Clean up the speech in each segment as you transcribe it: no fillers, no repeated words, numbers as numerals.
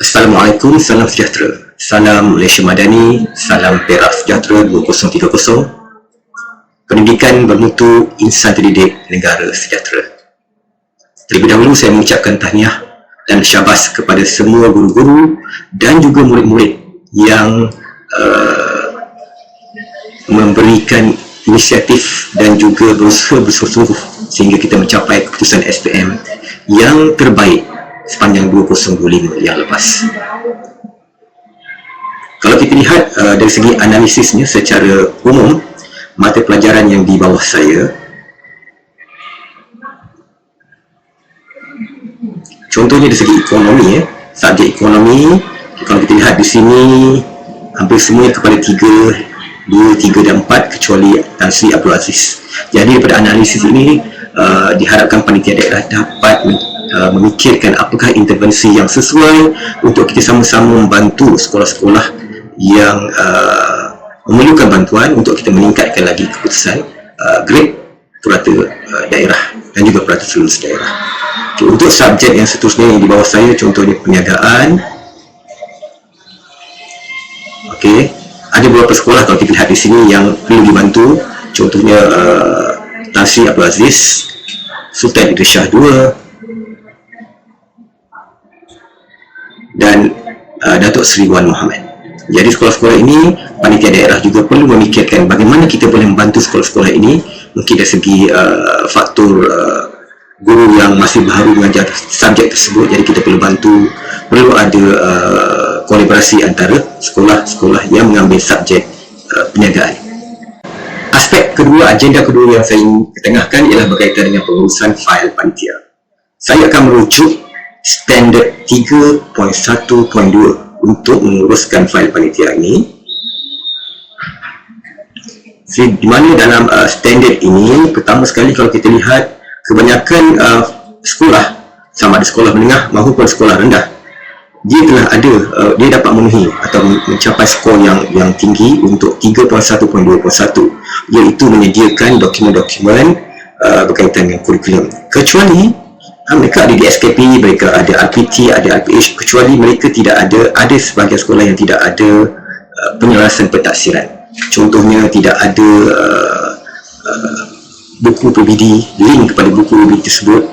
Assalamualaikum, salam sejahtera. Salam Malaysia Madani, salam Perak Sejahtera 2030. Pendidikan bermutu, insan terdidik, negara sejahtera. Terlebih dahulu saya mengucapkan tahniah dan syabas kepada semua guru-guru dan juga murid-murid yang memberikan inisiatif dan juga berusaha bersungguh-sungguh sehingga kita mencapai keputusan SPM yang terbaik sepanjang 2025 yang lepas. Kalau kita lihat dari segi analisisnya secara umum, mata pelajaran yang di bawah saya, contohnya dari segi ekonomi, subjek ekonomi, kalau kita lihat di sini hampir semuanya kepada 3, 2, 3 dan 4 kecuali Tan Sri Abdul Aziz. Jadi daripada analisis ini diharapkan panitia daerah dapat memikirkan apakah intervensi yang sesuai untuk kita sama-sama membantu sekolah-sekolah yang memerlukan bantuan untuk kita meningkatkan lagi keputusan grade purata daerah dan juga purata seluruh daerah. Okay, untuk subjek yang seterusnya yang di bawah saya, contohnya perniagaan. Okey, ada beberapa sekolah kalau kita lihat di sini yang perlu dibantu, contohnya Tan Sri Abdul Aziz, Sultan Idris Shah II dan Datuk Seri Wan Muhammad. Jadi sekolah-sekolah ini, panitia daerah juga perlu memikirkan bagaimana kita boleh membantu sekolah-sekolah ini, mungkin dari segi faktor guru yang masih baru mengajar subjek tersebut, jadi kita perlu bantu, perlu ada kolaborasi antara sekolah-sekolah yang mengambil subjek perniagaan. Aspek kedua, agenda kedua yang saya ingin ketengahkan ialah berkaitan dengan pengurusan fail panitia. Saya akan merujuk standard 3.1.2 untuk menguruskan fail panitia ini. Di mana dalam standard ini, pertama sekali kalau kita lihat, kebanyakan sekolah, sama ada sekolah menengah maupun sekolah rendah, dia telah ada, dia dapat memenuhi atau mencapai skor yang tinggi untuk 3.1.2.1, iaitu menyediakan dokumen-dokumen berkaitan dengan kurikulum. Kecuali mereka ada di SKP, mereka ada RPT, ada RPH, kecuali mereka tidak ada sebahagian sekolah yang tidak ada penyelarasan pentaksiran. Contohnya tidak ada buku PBD, link kepada buku PBD tersebut,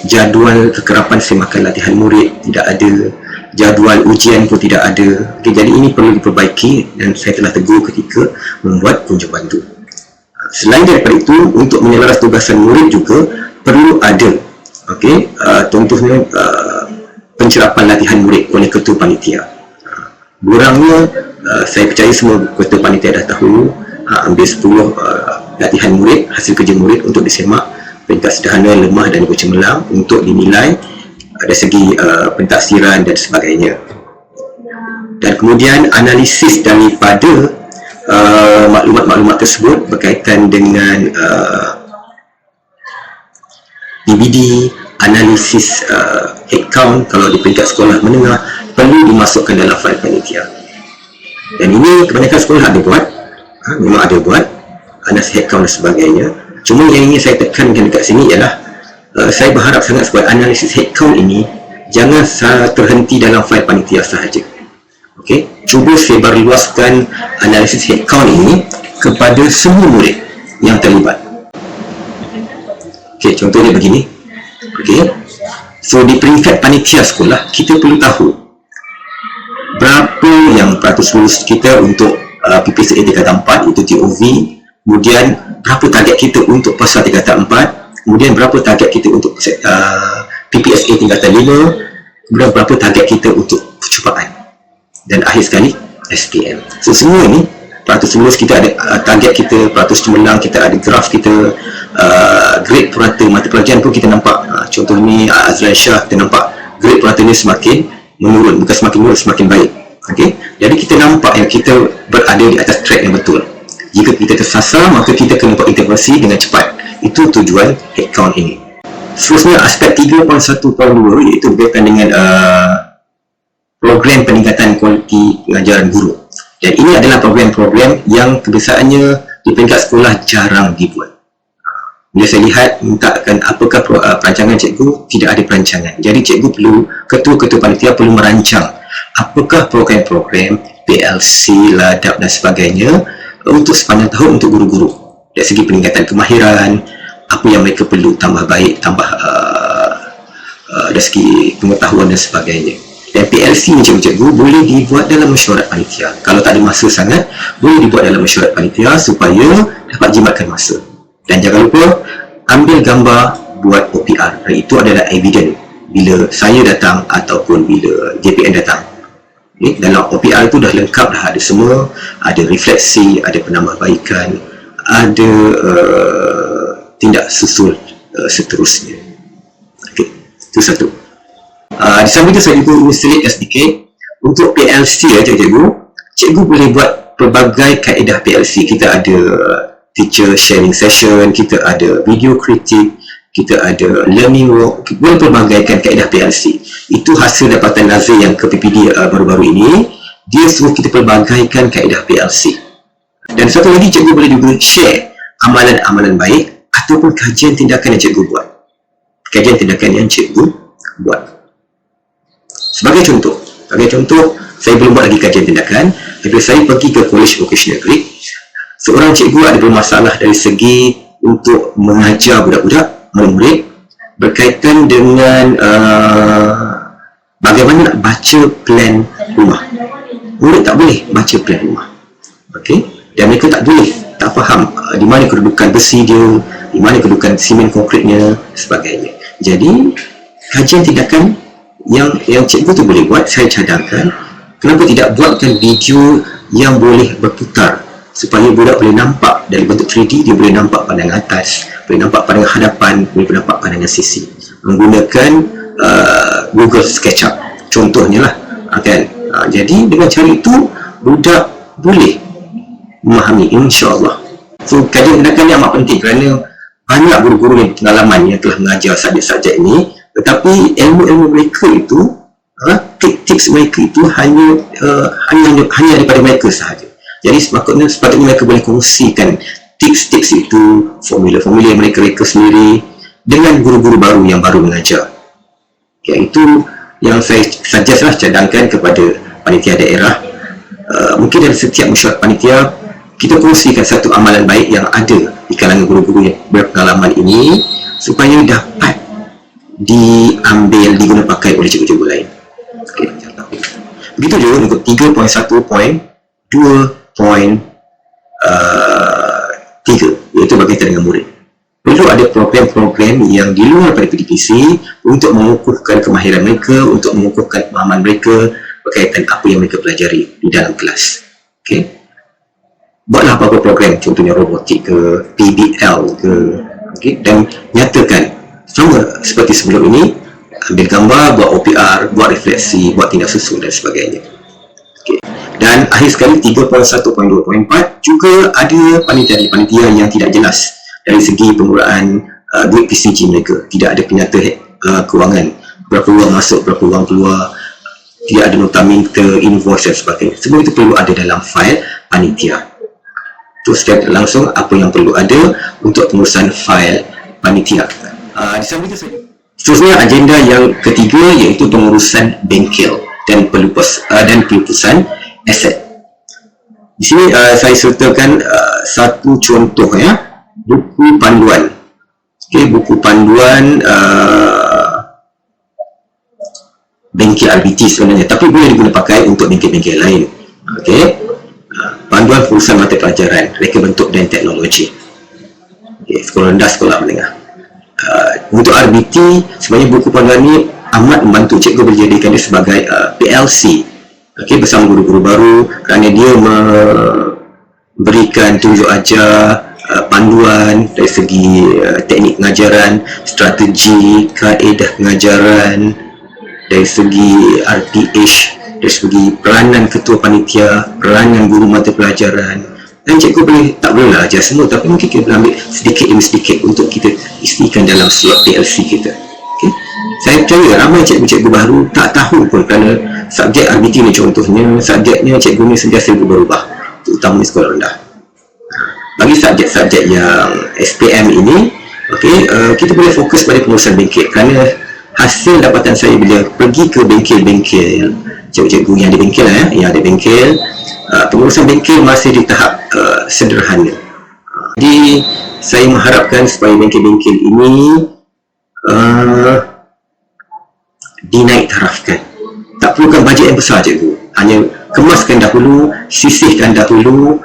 jadual kekerapan semakan latihan murid tidak ada, jadual ujian pun tidak ada. Okay, jadi ini perlu diperbaiki dan saya telah tegur ketika membuat kunjung bantu. Selain daripada itu, untuk menyelaras tugasan murid juga perlu ada, contohnya pencerapan latihan murid oleh ketua panitia. Kurangnya, saya percaya semua ketua panitia dah tahu, ambil 10 latihan murid, hasil kerja murid untuk disemak peringkat sederhana, lemah dan juga cemerlang untuk dinilai dari segi pentaksiran dan sebagainya. Dan kemudian analisis daripada maklumat-maklumat tersebut berkaitan dengan DBD, analisis headcount kalau di peringkat sekolah menengah perlu dimasukkan dalam fail panitia. Dan ini kebanyakan sekolah ada buat, memang ada buat analisis headcount dan sebagainya. Cuma yang ingin saya tekankan dekat sini ialah saya berharap sangat supaya analisis headcount ini jangan terhenti dalam fail panitia sahaja. Okey, cuba sebarluaskan analisis headcount ini kepada semua murid yang terlibat. Okey, contohnya begini. Okey, so di peringkat panitia sekolah kita perlu tahu berapa yang peratus lulus kita untuk PPSA tingkatan 4, itu TOV, kemudian berapa target kita untuk pasal tingkatan 4, kemudian berapa target kita untuk PPSA tingkatan 5, kemudian berapa target kita untuk percubaan, dan akhir sekali SPM. So semua ini peratus lulus kita ada, target kita, peratus cemerlang kita ada, graf kita, grade purata mata pelajaran pun kita nampak. Contoh ni Azlan Shah, kita nampak grade purata ni semakin menurun, bukan semakin menurun, semakin baik. Okey, jadi kita nampak yang kita berada di atas track yang betul. Jika kita tersasar, maka kita kena buat intervensi dengan cepat. Itu tujuan headcount ini. Seterusnya, aspek 3.1.2 iaitu berkaitan dengan program peningkatan kualiti pengajaran guru. Dan ini adalah program-program yang kebiasaannya di peringkat sekolah jarang dibuat. Bila saya lihat mintakan apakah perancangan cikgu, tidak ada perancangan. Jadi cikgu perlu, ketua-ketua panitia perlu merancang apakah program-program PLC, ladap dan sebagainya untuk sepanjang tahun untuk guru-guru dari segi peningkatan kemahiran, apa yang mereka perlu tambah baik, tambah dari segi pengetahuan dan sebagainya. Dan PLC ni cikgu-cikgu boleh dibuat dalam mesyuarat panitia. Kalau tak ada masa sangat, boleh dibuat dalam mesyuarat panitia supaya dapat jimatkan masa. Dan jangan lupa ambil gambar, buat OPR. Itu adalah evidence bila saya datang ataupun bila JPN datang. Okay. Dalam OPR itu dah lengkap, dah ada semua, ada refleksi, ada penambahbaikan, ada tindak susul seterusnya. Okay. Itu satu. Di samping itu saya juga ingin selit sedikit untuk PLC cikgu boleh buat pelbagai kaedah PLC. Kita ada teacher sharing session, kita ada video kritik, kita ada learning work, boleh pelbagaikan kaedah PLC. Itu hasil dapatan Nazir yang ke PPD baru-baru ini. Dia suruh kita pelbagaikan kaedah PLC. Dan satu lagi, cikgu boleh juga share amalan-amalan baik ataupun kajian tindakan yang cikgu buat. Kajian tindakan yang cikgu buat. Sebagai contoh, saya belum buat lagi kajian tindakan, tapi saya pergi ke College Vocational Creek. Seorang cikgu ada bermasalah dari segi untuk mengajar budak-budak, murid berkaitan dengan bagaimana nak baca plan rumah. Murid tak boleh baca plan rumah. Okey, dan mereka tak faham di mana kedudukan besi dia, di mana kedudukan simen konkritnya, sebagainya. Jadi kajian tindakan yang cikgu tu boleh buat, saya cadangkan. Kenapa tidak buatkan video yang boleh berputar supaya budak boleh nampak dari bentuk 3D, dia boleh nampak pandangan atas, boleh nampak pandangan hadapan, boleh nampak pandangan sisi menggunakan Google SketchUp contohnya lah, kan? Jadi dengan cara itu budak boleh memahami, insya-Allah. So kajian tindakan ni amat penting kerana banyak guru-guru yang pengalaman yang telah mengajar subjek-subjek ini, tetapi ilmu-ilmu mereka itu, tips mereka itu hanya daripada mereka sahaja. Jadi sepatutnya mereka boleh kongsikan tips-tips itu, formula-formula yang mereka reka sendiri dengan guru-guru baru yang baru mengajar. Okay, itu yang saya suggest lah, cadangkan kepada panitia daerah. Mungkin dalam setiap mesyuarat panitia kita kongsikan satu amalan baik yang ada di kalangan guru-guru yang berpengalaman ini supaya dapat diambil, diguna pakai oleh cikgu-cikgu lain. Okay, begitu juga untuk 3.1.2.3 iaitu berkaitan dengan murid. Perlu ada program-program yang di luar daripada PDPC untuk mengukuhkan kemahiran mereka, untuk mengukuhkan pemahaman mereka berkaitan apa yang mereka pelajari di dalam kelas. Okay. Buatlah apa-apa program, contohnya robotik ke, PBL ke, okay, dan nyatakan sama seperti sebelum ini, ambil gambar, buat OPR, buat refleksi, buat tindak susul dan sebagainya. Okay. Dan akhir sekali 3.1.2.4 juga ada panitia yang tidak jelas dari segi penggunaan duit PCG mereka. Tidak ada penyata kewangan, berapa wang masuk, berapa wang keluar, tidak ada nota minta, invoice dan sebagainya. Semua itu perlu ada dalam fail panitia. Itu secara langsung apa yang perlu ada untuk pengurusan fail panitia. Di samping itu, seterusnya agenda yang ketiga iaitu pengurusan bengkel dan pelupusan aset. Di sini saya sertakan satu contoh buku panduan. Okay, buku panduan bengkel RBT sebenarnya, tapi boleh digunakan pakai untuk bengkel-bengkel lain. Okay. Panduan pengurusan mata pelajaran, reka bentuk dan teknologi. Okay, sekolah rendah, sekolah menengah. Untuk RBT, sebenarnya buku panduan ini amat membantu cikgu menjadikan dia sebagai PLC, okay, bersama guru-guru baru, kerana dia memberikan tunjuk ajar, panduan dari segi teknik pengajaran, strategi, kaedah pengajaran, dari segi RPH, dari segi peranan ketua panitia, peranan guru mata pelajaran. Dan cikgu tak boleh ajar semua, tapi mungkin kita boleh ambil sedikit demi sedikit untuk kita isikan dalam slot PLC kita. Okay. Saya percaya ramai cikgu-cikgu baru tak tahu pun kerana subjek RBT ni contohnya, subjeknya cikgu ni sentiasa berubah, terutama di sekolah rendah. Bagi subjek-subjek yang SPM ini, okay, kita boleh fokus pada pengurusan bengkel kerana hasil dapatan saya bila pergi ke bengkel-bengkel cikgu-cikgu yang ada bengkel yang ada bengkel. Pengurusan bengkel masih di tahap sederhana. Jadi saya mengharapkan supaya bengkel-bengkel ini dinaik tarafkan. Tak perlukan bajet yang besar cikgu, hanya kemaskan dahulu, sisihkan dahulu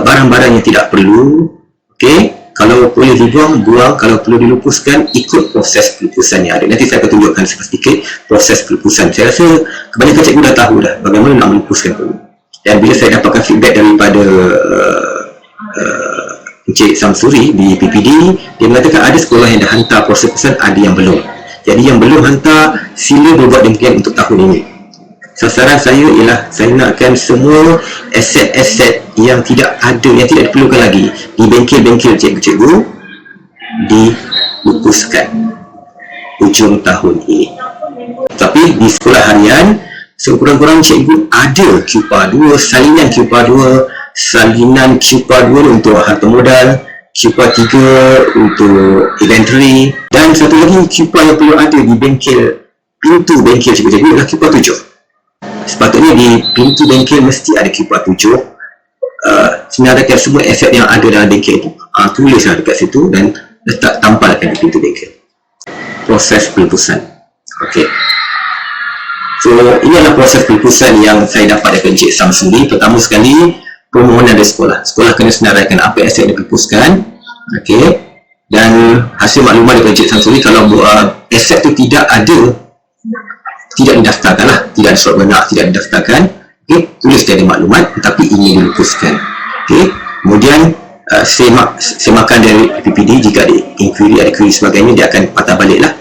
barang-barang yang tidak perlu. Okey, kalau boleh dibuang, buang. Kalau perlu dilupuskan, ikut proses pelupusan yang ada. Nanti saya akan tunjukkan sedikit proses pelupusan. Saya rasa kebanyakan cikgu dah tahu dah bagaimana nak melupuskan dulu. Dan bila saya dapatkan feedback daripada Encik Samsuri di PPD, dia mengatakan ada sekolah yang dah hantar proses pelupusan, ada yang belum. Jadi yang belum hantar, sila berbuat demikian untuk tahun ini. Sasaran saya ialah saya nakkan semua aset-aset yang tidak ada, yang tidak diperlukan lagi di bengkel-bengkel cikgu-cikgu dilupuskan hujung tahun ini. Tapi di sekolah harian, sekurang-kurang cikgu ada QPA 2, salinan QPA 2, salinan QPA 2 untuk harta modal, QPA 3 untuk inventory, dan satu lagi QPA yang perlu ada di bengkel, pintu bengkel cikgu-cikgu adalah QPA 7. Sepatutnya di pintu bengkel mesti ada QPA 7. Senaraikan semua aset yang ada dalam bengkel itu, tulislah dekat situ dan letak tampalkan di pintu bengkel. Proses pelupusan. Okey. So, ini adalah proses pelupusan yang saya dapat daripada Encik Samsuri. Pertama sekali, permohonan dari sekolah. Sekolah kena senaraikan apa aset yang dipelupuskan. Okey. Dan hasil maklumat daripada Encik Samsuri, kalau aset itu tidak ada, tidak didaftarkan lah, tidak ada surat benar, tidak didaftarkan. Okay, tulis tiada maklumat tetapi ingin dilupuskan. Okay, kemudian semakan dari PPD, jika ada inquiry, ada query sebagainya, dia akan patah balik lah.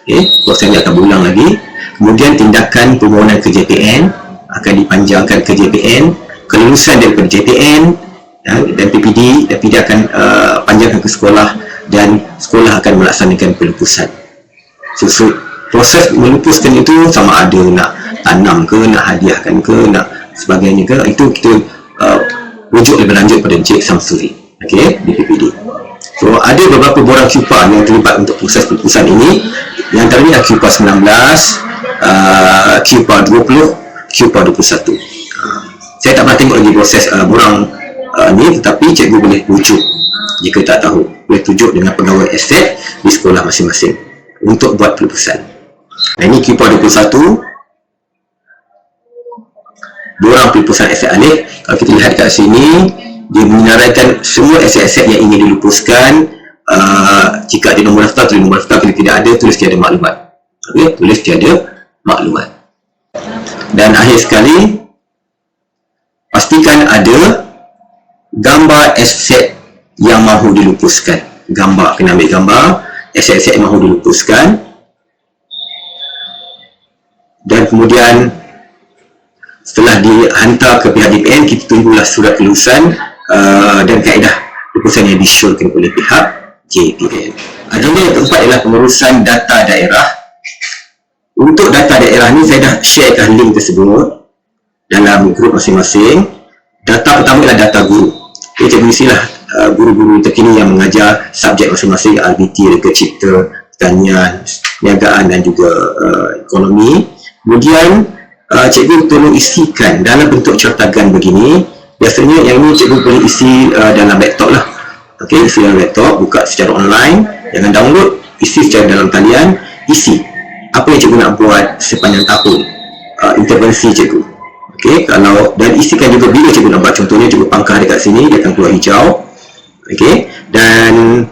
Okay, prosesnya akan berulang lagi. Kemudian tindakan permohonan ke JPN akan dipanjangkan ke JPN, kelulusan daripada JPN dan PPD akan panjangkan ke sekolah dan sekolah akan melaksanakan pelupusan. So, proses melupuskan itu sama ada nak tanam ke, nak hadiahkan ke, nak sebagainya ke, itu kita rujuk lebih lanjut pada Encik Samsuri, okey, di PPD. So, ada beberapa borang QPA yang terlibat untuk proses pelupusan ini. Yang antaranya QPA 19, QPA 20, QPA 21. Saya tak pernah tengok lagi proses borang ni, tetapi cikgu boleh rujuk jika tak tahu. Boleh rujuk dengan pegawai aset di sekolah masing-masing untuk buat pelupusan. Nah, ini QPA 21, borang pelupusan aset alih. Kalau kita lihat kat sini, dia menyenaraikan semua aset-aset yang ingin dilupuskan. Jika ada nombor daftar, tulis nombor daftar. Kalau tidak ada, tulis tiada maklumat. Okay, tulis tiada maklumat. Dan akhir sekali, pastikan ada gambar aset yang mahu dilupuskan. Gambar, kena ambil gambar aset-aset yang mahu dilupuskan. Dan kemudian setelah dihantar ke pihak JPN, kita tunggulah surat kelulusan dan kaedah pelupusan yang disyorkan oleh pihak JPN. Agenda yang keempat ialah pengurusan data daerah. Untuk data daerah ni saya dah sharekan link tersebut dalam grup masing-masing. Data pertama ialah data guru. Okay, cikgu isilah guru-guru terkini yang mengajar subjek masing-masing, RBT, reka cipta, pertanian, perniagaan dan juga ekonomi. Kemudian cikgu tolong isikan dalam bentuk cartagan begini. Biasanya yang ini cikgu boleh isi dalam laptop lah. Okey, isi dalam laptop, buka secara online, jangan download, isi secara dalam talian, isi apa yang cikgu nak buat sepanjang tahun, intervensi cikgu. Okey, kalau dan isikan juga bila cikgu nak buat. Contohnya cikgu pangkah dekat sini, dia akan keluar hijau. Okey, dan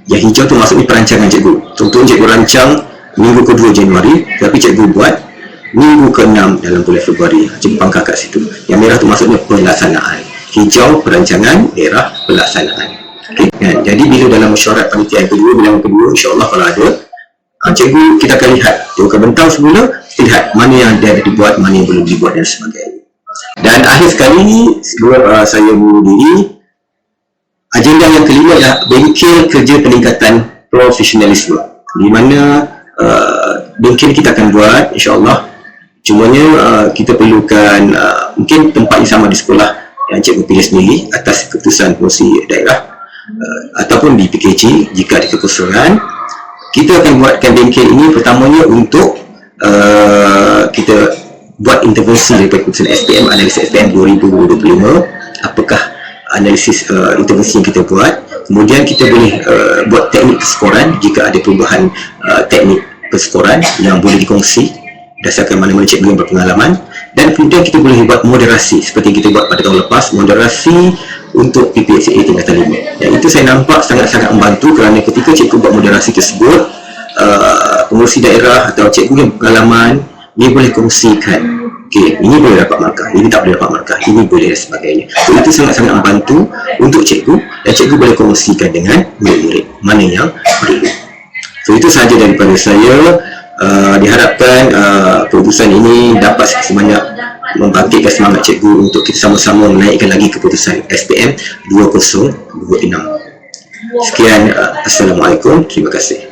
yang hijau tu maksudnya perancangan cikgu. Contohnya cikgu rancang minggu ke-2 Januari, tapi cikgu buat minggu ke-6 dalam bulan Februari. Cikgu pangkah kat situ. Yang merah tu maksudnya pelaksanaan. Hijau perancangan, merah pelaksanaan. Okay, kan? Jadi bila dalam mesyuarat panitia yang kedua, bilangan kedua, insyaAllah kalau ada, cikgu kita akan lihat. Cikgu akan bentang semula, kita lihat mana yang ada dibuat, mana yang belum dibuat dan sebagainya. Dan akhir sekali, sebelum saya bunuh diri, agenda yang kelima adalah bengkel kerja peningkatan profesionalisme. Di mana bengkel kita akan buat, insyaAllah. Cumanya kita perlukan mungkin tempatnya sama di sekolah yang cikgu pilih sendiri atas keputusan pengurusi daerah ataupun di PKG jika ada kekosongan. Kita akan buatkan bengkel ini pertamanya untuk kita buat intervensi daripada keputusan SPM, analisis SPM 2025, apakah analisis intervensi yang kita buat. Kemudian kita boleh buat teknik perskoran jika ada perubahan teknik perskoran yang boleh dikongsi berdasarkan mana-mana cikgu yang berpengalaman. Dan kemudian kita boleh buat moderasi seperti kita buat pada tahun lepas, moderasi untuk PPHCA tingkatan 5. Yang itu saya nampak sangat-sangat membantu kerana ketika cikgu buat moderasi tersebut, pengurusi daerah atau cikgu yang berpengalaman dia boleh kongsikan, okey, ini boleh dapat markah, ini tak boleh dapat markah, ini boleh dan sebagainya. So, itu sangat-sangat membantu untuk cikgu, dan cikgu boleh kongsikan dengan murid-murid mana yang perlu. So, itu sahaja daripada saya. Diharapkan keputusan ini dapat sebanyak membangkitkan semangat cikgu untuk kita sama-sama menaikkan lagi keputusan SPM 2026. Sekian, Assalamualaikum, terima kasih.